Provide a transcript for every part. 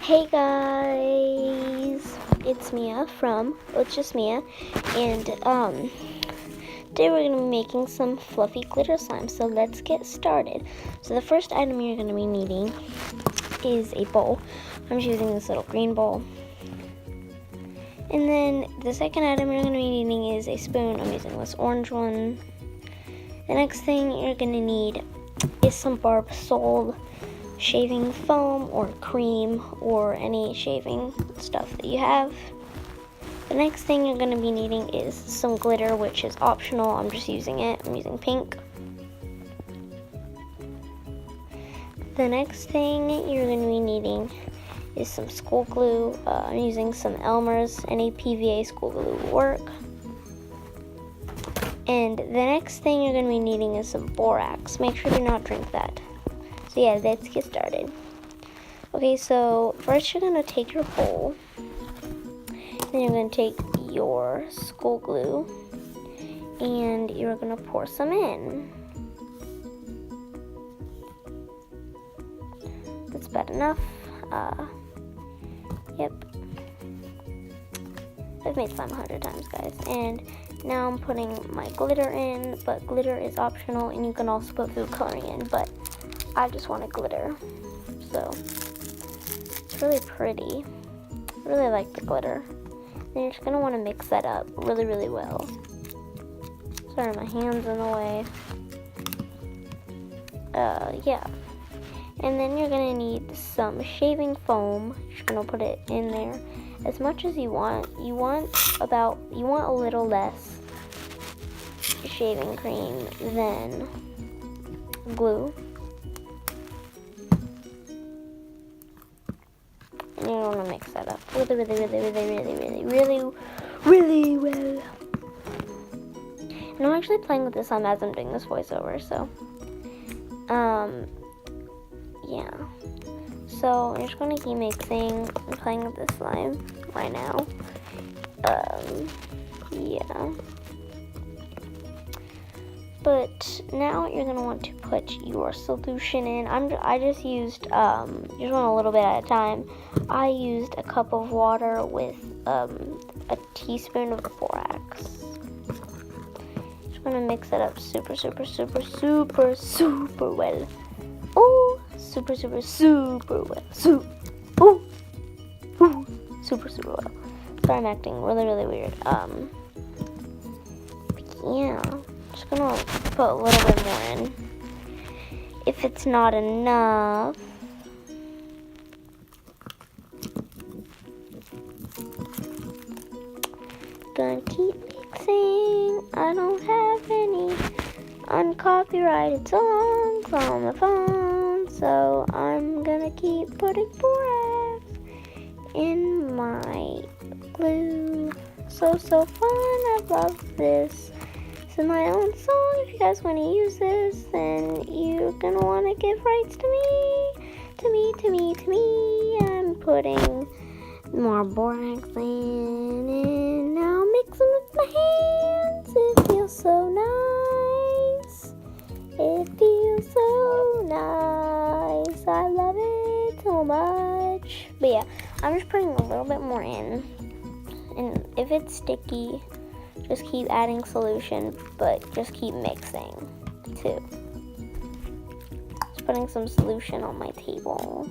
Hey guys, it's Mia from It's Just Mia, and today we're gonna be making some fluffy glitter slime. So let's get started. So the first item you're gonna be needing is a bowl. I'm just using this little green bowl. And then the second item you're gonna be needing is a spoon. I'm using this orange one. The next thing you're gonna need is some Barbasol shaving foam or cream or any shaving stuff that you have. The next thing you're going to be needing is some glitter, which is optional. I'm just using it. I'm using pink. The next thing you're going to be needing is some school glue. I'm using some Elmer's. Any PVA school glue will work. And the next thing you're going to be needing is some borax. Make sure to not drink that. So yeah, let's get started. Okay, so first you're going to take your bowl. Then you're going to take your school glue. And you're going to pour some in. That's about enough. Yep. I've made slime 100 times, guys. And now I'm putting my glitter in. But glitter is optional. And you can also put food coloring in. But I just want a glitter, so it's really pretty. I really like the glitter. Then you're just gonna want to mix that up really, really well. Sorry, my hand's in the way. Yeah. And then you're gonna need some shaving foam. Just gonna put it in there as much as you want. You want a little less shaving cream than glue. And you want to mix that up really well. And I'm actually playing with this slime as I'm doing this voiceover, so yeah. So I'm just going to keep mixing and playing with this slime right now. Yeah. But now you're going to want to put your solution in. I just used, just went a little bit at a time. I used a cup of water with a teaspoon of borax. Just going to mix it up super well. Oh, super well. Super well. Sorry, I'm acting really weird. Yeah. Just gonna put a little bit more in. If it's not enough, gonna keep mixing. I don't have any uncopyrighted songs on my phone, so I'm gonna keep putting borax in my glue. So fun. I love this. This is my own song. If you guys want to use this, then you're gonna want to give rights to me. I'm putting more borax in, and now I'm mixing with my hands. It feels so nice. I love it so much. But yeah, I'm just putting a little bit more in, and if it's sticky, just keep adding solution, but just keep mixing too. Just putting some solution on my table.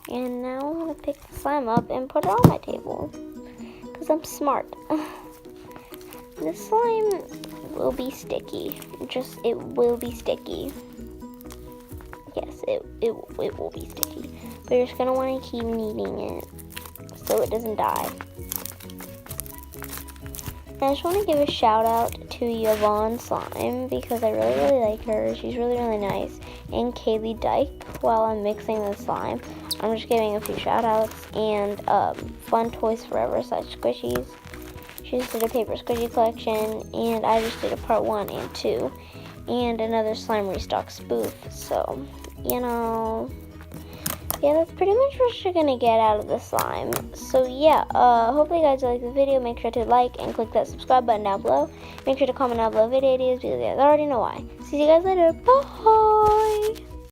And now I'm going to pick the slime up and put it on my table. Because I'm smart. This slime will be sticky. It will be sticky. Yes, it will be sticky. But you're just going to want to keep kneading it so it doesn't die. I just want to give a shout out to Yvonne Slime because I really like her. She's really nice. And Kaylee Dyke while I'm mixing the slime. I'm just giving a few shout outs. And Fun Toys Forever / Squishies. She just did a paper squishy collection. And I just did a part 1 and 2. And another slime restock spoof. So, you know, yeah, that's pretty much what you're gonna get out of the slime. So yeah, hopefully you guys like the video. Make sure to like and click that subscribe button down below. Make sure to comment down below video ideas because you guys already know why. See you guys later. Bye.